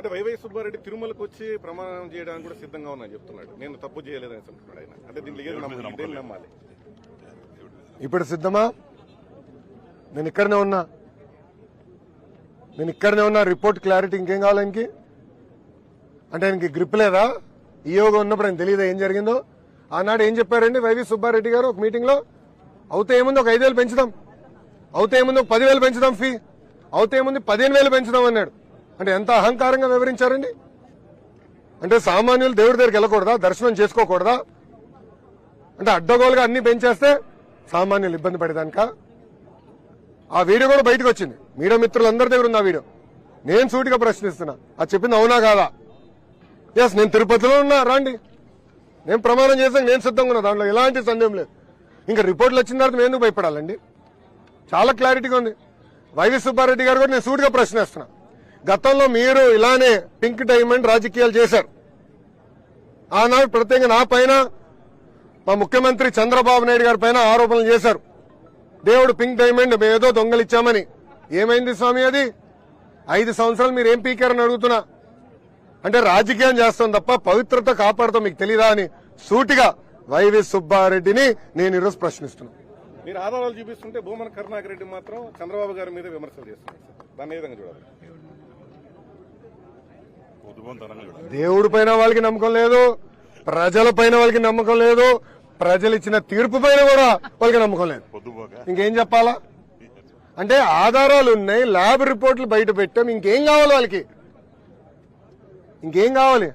అంటే వైవై సుబ్బారెడ్డి తిరుమలకు వచ్చి ప్రమాణం చేయడానికి కూడా సిద్ధంగా ఉన్నా చెప్తున్నాడు. నేను తప్పు చేయలేదని అంటున్నాడు ఆయన. అంటే దీంట్లో ఏది నమ్మాలి? ఇప్పుడు సిద్ధమా? నేను ఇక్కడనే ఉన్నా. రిపోర్ట్ క్లారిటీ ఇంకేం కావాలి ఆయనకి? అంటే ఆయనకి గ్రిప్ లేదా? ఈయోగా ఉన్నప్పుడు ఆయన తెలియదా ఏం జరిగిందో? ఆనాడు ఏం చెప్పారండి వైవి సుబ్బారెడ్డి గారు ఒక మీటింగ్ లో? అవుతే ఏముంది ఒక 5,000 పెంచుదాం, అవుతే ఏముంది ఒక 10,000 పెంచుదాం ఫీ, అవుతే ఏముంది 15,000 పెంచుదాం అన్నాడు. అంటే ఎంత అహంకారంగా వివరించారండి. అంటే సామాన్యులు దేవుడి దగ్గరికి వెళ్ళకూడదా? దర్శనం చేసుకోకూడదా? అంటే అడ్డగోలుగా అన్ని పెంచేస్తే సామాన్యులు ఇబ్బంది పడేదానిక? ఆ వీడియో కూడా బయటకు వచ్చింది, మీడియా మిత్రులందరి దగ్గర ఉంది ఆ వీడియో. నేను సూటిగా ప్రశ్నిస్తున్నా, అది చెప్పింది అవునా కాదా? ఎస్, నేను తిరుపతిలో ఉన్నా, రండి, నేను ప్రమాణం చేశాను, నేను సిద్ధంగా ఉన్నా, దాంట్లో ఎలాంటి సందేహం లేదు. ఇంకా రిపోర్ట్లు వచ్చిన తర్వాత మేము ఎందుకు భయపడాలండి? చాలా క్లారిటీగా ఉంది. వైవి సుబ్బారెడ్డి గారు కూడా నేను సూటిగా ప్రశ్నిస్తున్నా, గతంలో మీరు ఇలానే పింక్ డైమండ్ రాజకీయాలు చేశారు. ఆనాడు ప్రత్యేకంగా నా పైన, మా ముఖ్యమంత్రి చంద్రబాబు నాయుడు గారి పైన ఆరోపణలు చేశారు. దేవుడు పింక్ డైమండ్ ఏదో దొంగలిచ్చామని. ఏమైంది స్వామి అది? 5 సంవత్సరాలు మీరు ఏం పీకారని అడుగుతున్నా. అంటే రాజకీయం చేస్తాం తప్ప పవిత్రత కాపాడుతాం మీకు తెలీదా అని సూటిగా వైవి సుబ్బారెడ్డిని నేను ఈరోజు ప్రశ్నిస్తున్నా. మీరు ఆధారాలు చూపిస్తుంటే భూమన కరుణాకర్ రెడ్డి మాత్రం చంద్రబాబు గారి మీద విమర్శలు చేస్తున్నారు. దాన్ని ఏ విధంగా చూడాలి? దేవుడి పైన వాళ్ళకి నమ్మకం లేదు, ప్రజల పైన వాళ్ళకి నమ్మకం లేదు, ప్రజలు ఇచ్చిన తీర్పు పైన కూడా వాళ్ళకి నమ్మకం లేదు. ఇంకేం చెప్పాలా? అంటే ఆధారాలు ఉన్నాయి, ల్యాబ్ రిపోర్ట్లు బయట పెట్టాం, ఇంకేం కావాలి వాళ్ళకి? ఇంకేం కావాలి?